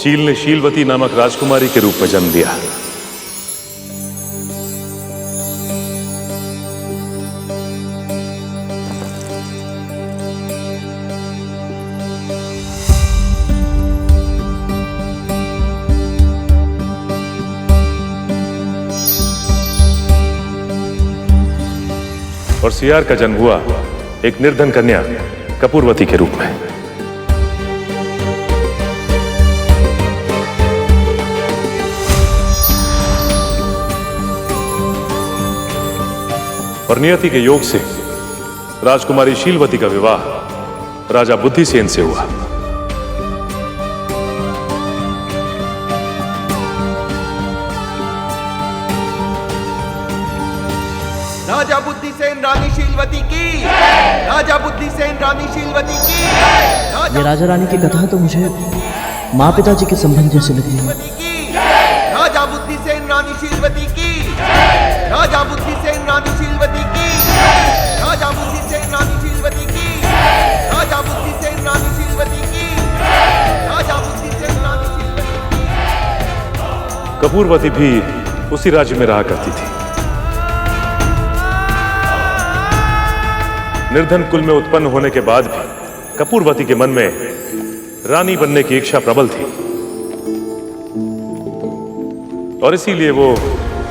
Speaker 10: चील ने शीलवती नामक राजकुमारी के रूप में जन्म लिया। और सियार का जन्म हुआ एक निर्धन कन्या कपूरवती के रूप में। और नियति के योग से राजकुमारी शीलवती का विवाह राजा बुद्धिसेन से हुआ।
Speaker 16: राजा बुद्धिसेन रानी शीलवती की, राजा बुद्धिसेन रानी शीलवती की।
Speaker 14: ये राजा रानी की कथा तो मुझे माँ पिताजी के संबंध जैसे लगी है।
Speaker 16: राजा बुद्धिसेन रानी शीलवती की, राजा बुद्धिसेन रानी शीलवती की, राजा बुद्धिसेन रानी शीलवती की, राजा बुद्धिसेन रानी शीलवती की, राजा बुद्धिसेन रानी शीलवती की।
Speaker 10: कपूरवती भी उसी राज्य में रहा करती थी। निर्धन कुल में उत्पन्न होने के बाद भी कपूरवती के मन में रानी बनने की इच्छा प्रबल थी और इसीलिए वो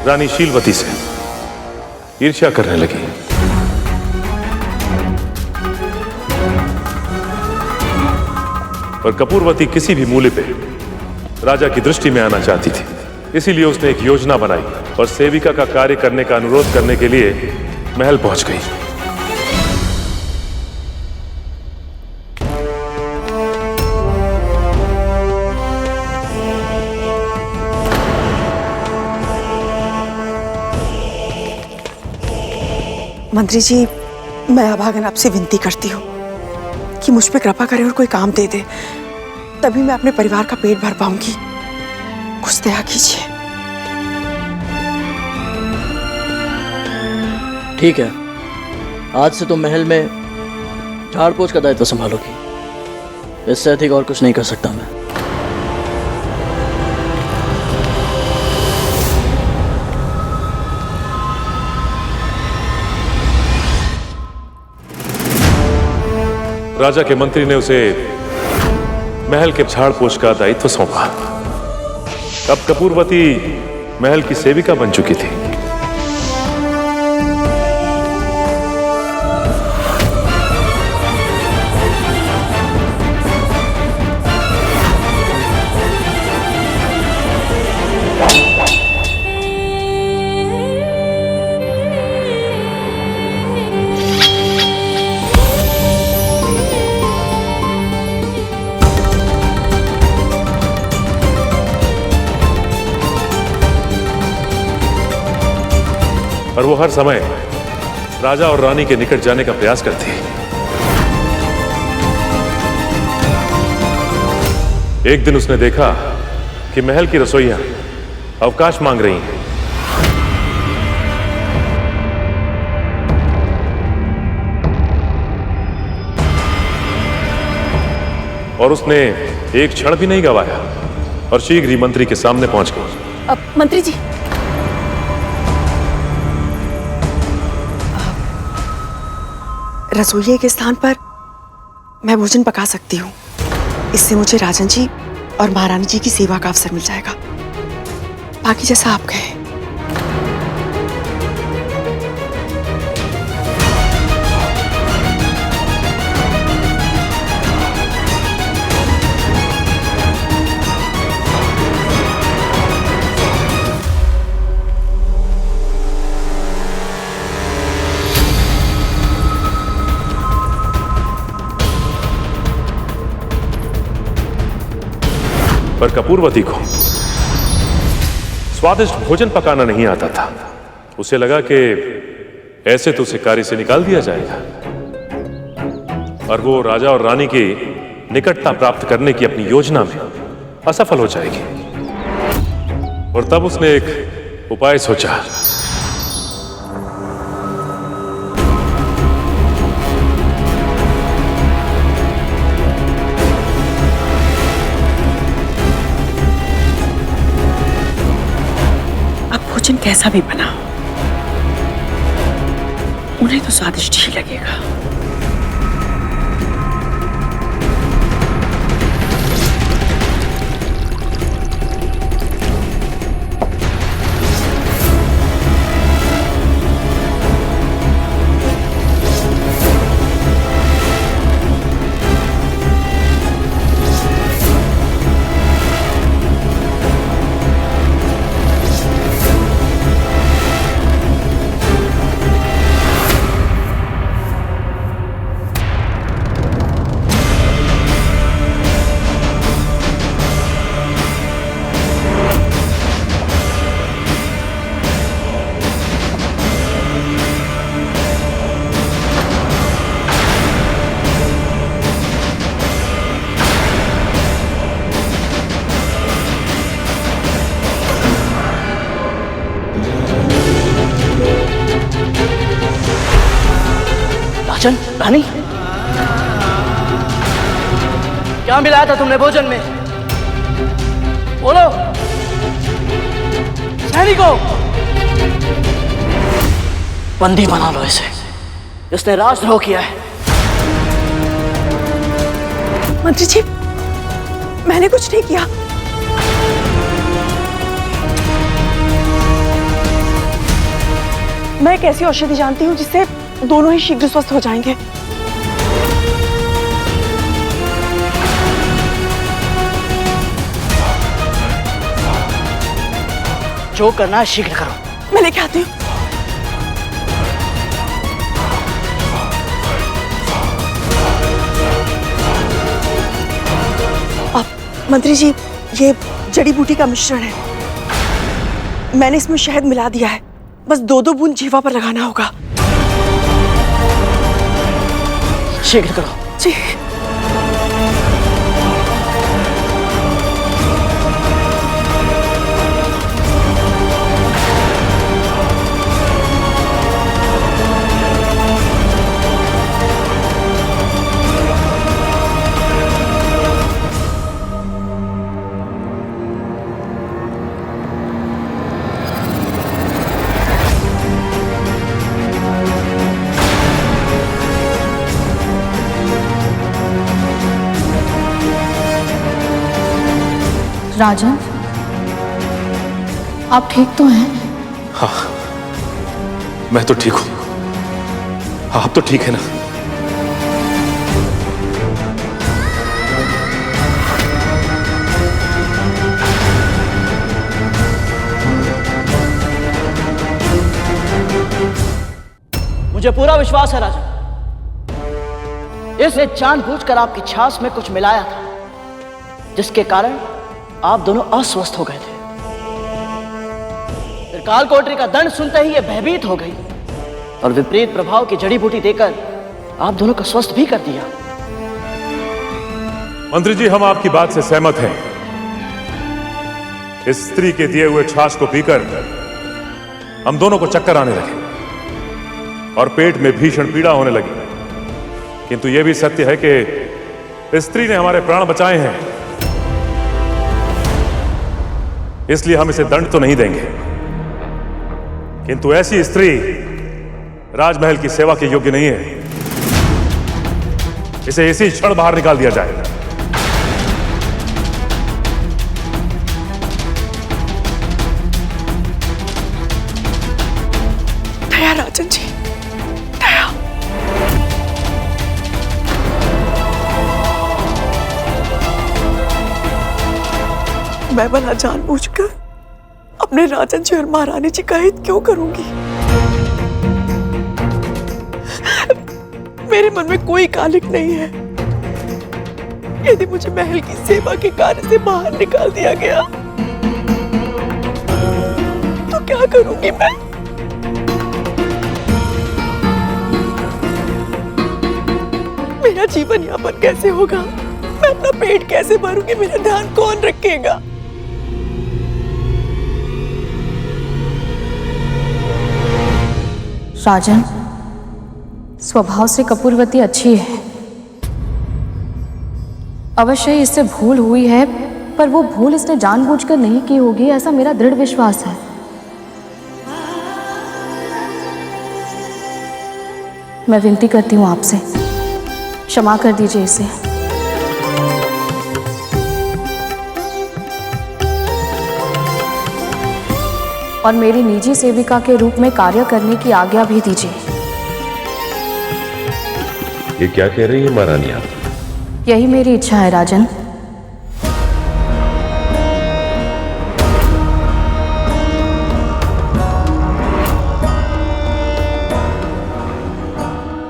Speaker 10: रानी शीलवती से ईर्ष्या करने लगी। और कपूरवती किसी भी मूल्य पे राजा की दृष्टि में आना चाहती थी, इसीलिए उसने एक योजना बनाई और सेविका का कार्य करने का अनुरोध करने के लिए महल पहुंच गई।
Speaker 1: मंत्री जी, मैं अभागन आपसे विनती करती हूँ कि मुझ पे कृपा करे और कोई काम दे दे, तभी मैं अपने परिवार का पेट भर पाऊंगी। कुछ दया कीजिए।
Speaker 14: ठीक है, आज से तुम महल में झाड़ पोछ का दायित्व संभालोगी। इससे अधिक और कुछ नहीं कर सकता मैं।
Speaker 10: राजा के मंत्री ने उसे महल के झाड़ पोछ का दायित्व सौंपा। अब कपूरवती महल की सेविका बन चुकी थी। और वो हर समय राजा और रानी के निकट जाने का प्रयास करती। एक दिन उसने देखा कि महल की रसोइयां अवकाश मांग रही हैं। और उसने एक क्षण भी नहीं गवाया और शीघ्र ही मंत्री के सामने पहुंच गई।
Speaker 5: अब मंत्री जी,
Speaker 1: रसोइये के स्थान पर मैं भोजन पका सकती हूँ। इससे मुझे राजन जी और महारानी जी की सेवा का अवसर मिल जाएगा। बाकी जैसा आप कहें।
Speaker 10: पर कपूरवती को स्वादिष्ट भोजन पकाना नहीं आता था। उसे लगा कि ऐसे तो उसे कार्य से निकाल दिया जाएगा और वो राजा और रानी की निकटता प्राप्त करने की अपनी योजना में असफल हो जाएगी। और तब उसने एक उपाय सोचा।
Speaker 1: भोजन कैसा भी बना, उन्हें तो स्वादिष्ट ही लगेगा।
Speaker 14: राजन, रानी, क्या मिलाया था तुमने भोजन में? बोलो। सैनिकों, बंदी बना लो इसे। इसने राजद्रोह किया है।
Speaker 1: मंत्री जी, मैंने कुछ नहीं किया। मैं एक ऐसी औषधि जानती हूँ जिससे दोनों ही शीघ्र स्वस्थ हो जाएंगे।
Speaker 2: जो करना है शीघ्र करो।
Speaker 1: मैं लेके आती हूँ। मंत्री जी, ये जड़ी बूटी का मिश्रण है। मैंने इसमें शहद मिला दिया है। बस 2-2 बूंद जीवा पर लगाना होगा।
Speaker 2: शीघ्र करो।
Speaker 1: जी।
Speaker 8: राजन, आप ठीक तो हैं?
Speaker 10: हाँ, मैं तो ठीक हूं। आप तो ठीक है ना?
Speaker 2: मुझे पूरा विश्वास है राजन, इसने जानबूझकर आपकी छाछ में कुछ मिलाया था, जिसके कारण आप दोनों अस्वस्थ हो गए थे। फिर काल कोठरी का दंड सुनते ही यह भयभीत हो गई और विपरीत प्रभाव की जड़ी बूटी देकर आप दोनों को स्वस्थ भी कर दिया।
Speaker 10: मंत्री जी, हम आपकी बात से सहमत हैं। इस स्त्री के दिए हुए छाछ को पीकर हम दोनों को चक्कर आने लगे और पेट में भीषण पीड़ा होने लगी। किंतु यह भी सत्य है कि स्त्री ने हमारे प्राण बचाए हैं, इसलिए हम इसे दंड तो नहीं देंगे। किंतु ऐसी स्त्री राजमहल की सेवा के योग्य नहीं है। इसे इसी क्षण बाहर निकाल दिया जाए।
Speaker 1: दया राजन जी, दया। मैं भला जानबूझकर अपने राजन जी और महारानी जी का हित क्यों करूंगी? मेरे मन में कोई कालिक नहीं है। यदि मुझे महल की सेवा के कार्य से बाहर निकाल दिया गया तो क्या करूंगी मैं? मेरा जीवन यापन कैसे होगा? मैं अपना पेट कैसे भरूंगी? मेरा ध्यान कौन रखेगा?
Speaker 8: राजन, स्वभाव से कपूरवती अच्छी है। अवश्य ही इससे भूल हुई है, पर वो भूल इसने जानबूझकर नहीं की होगी, ऐसा मेरा दृढ़ विश्वास है। मैं विनती करती हूँ आपसे, क्षमा कर दीजिए इसे। और मेरी निजी सेविका के रूप में कार्य करने की आज्ञा भी दीजिए।
Speaker 11: ये क्या कह रही है महारानी आप?
Speaker 8: यही मेरी इच्छा है राजन।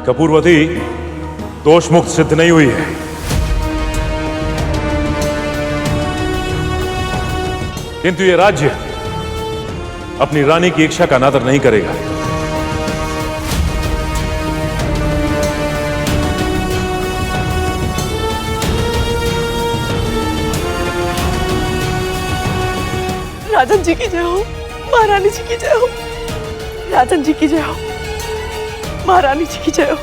Speaker 10: कपूरवती दोष मुक्त सिद्ध नहीं हुई है। किंतु यह राज्य अपनी रानी की इच्छा का अनादर नहीं करेगा।
Speaker 1: राजन जी की जय हो, महारानी जी की जय हो। राजन जी की जय हो, महारानी जी की जय हो।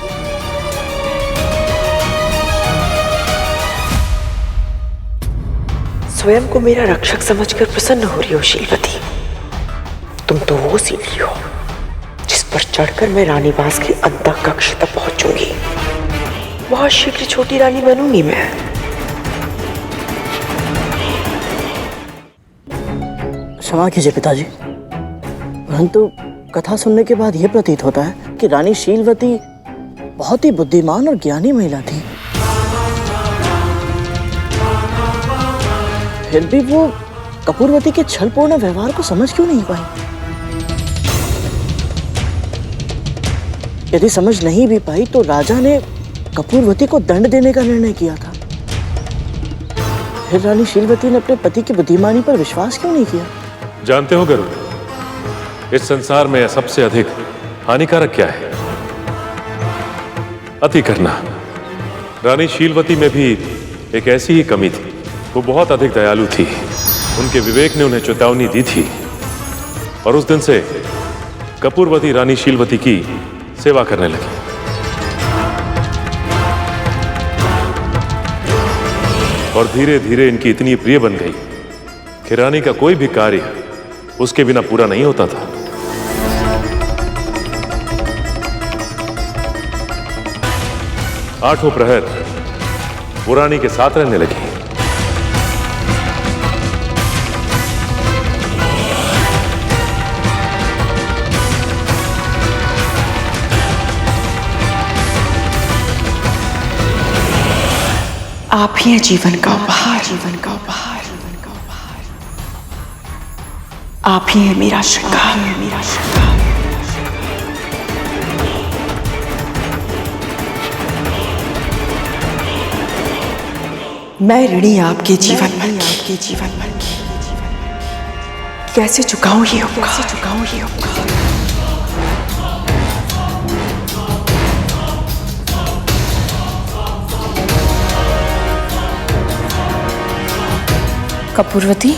Speaker 1: स्वयं को मेरा रक्षक समझकर प्रसन्न हो रही हो शीलवती। तुम तो वो सीढ़ी हो जिस पर चढ़कर मैं रानीवास के अंतः कक्ष तक पहुंचूंगी। बहुत शीघ्र छोटी रानी बनूंगी मैं।
Speaker 2: क्षमा कीजिए पिताजी, परंतु कथा सुनने के बाद यह प्रतीत होता है कि रानी शीलवती बहुत ही बुद्धिमान और ज्ञानी महिला थी। फिर भी वो कपूरवती के छलपूर्ण व्यवहार को समझ क्यों नहीं पाई? यदि समझ नहीं भी पाई तो राजा ने कपूरवती को दंड देने का निर्णय किया था। फिर रानी शीलवती ने अपने पति की बुद्धिमानी पर विश्वास क्यों नहीं किया?
Speaker 10: जानते हो गरुड़, इस संसार में सबसे अधिक हानिकारक क्या है? अति करना। रानी शीलवती में भी एक ऐसी ही कमी थी। वो बहुत अधिक दयालु थी। उनके विवेक ने उन्हें चेतावनी दी थी और उस दिन से कपूरवती रानी शीलवती की सेवा करने लगी। और धीरे धीरे इनकी इतनी प्रिय बन गई कि रानी का कोई भी कार्य उसके बिना पूरा नहीं होता था। आठों प्रहर वो रानी के साथ रहने लगी।
Speaker 1: आप ही हैं जीवन का उपहार, जीवन का उपहार, आप ही हैं मेरा श्रृंगार, मेरा श्रृंगार। मैं ऋणी आपके जीवन भर की, कैसे चुकाऊं ये उपकार, कैसे चुकाऊं ये उपकार।
Speaker 8: कपूरवती,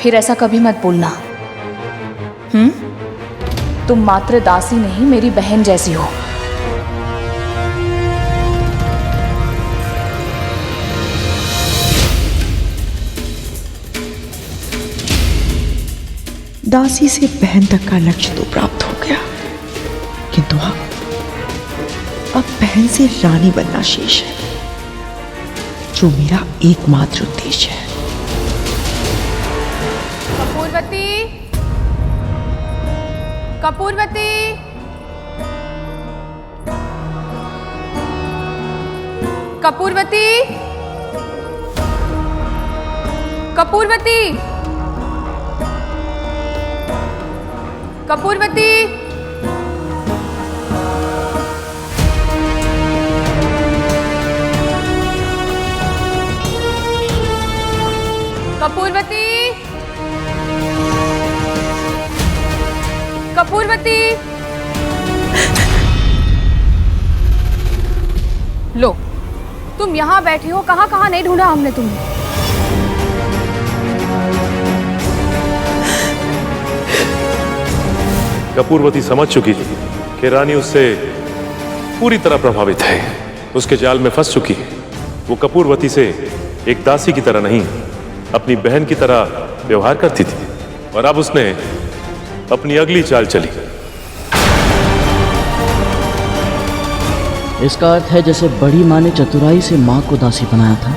Speaker 8: फिर ऐसा कभी मत बोलना। तुम मात्र दासी नहीं, मेरी बहन जैसी हो।
Speaker 1: दासी से बहन तक का लक्ष्य तो प्राप्त हो गया, किंतु अब बहन से रानी बनना शेष है, जो मेरा एकमात्र उद्देश्य है।
Speaker 8: कपूरवती, कपूरवती, कपूरवती, कपूरवती, कपूरवती, कपूरवती, कपूरवती। लो, तुम यहाँ बैठी हो, कहाँ कहाँ नहीं ढूंढा हमने तुम्हें।
Speaker 10: कपूरवती समझ चुकी थी कि रानी उससे पूरी तरह प्रभावित है, उसके जाल में फंस चुकी है। वो कपूरवती से एक दासी की तरह नहीं, अपनी बहन की तरह व्यवहार करती थी और अब उसने अपनी अगली चाल चली।
Speaker 14: इसका अर्थ है जैसे बड़ी माँ ने चतुराई से माँ को दासी बनाया था,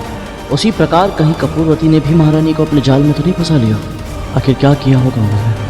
Speaker 14: उसी प्रकार कहीं कपूरवती ने भी महारानी को अपने जाल में तो नहीं फंसा लिया। आखिर क्या किया होगा उन्होंने?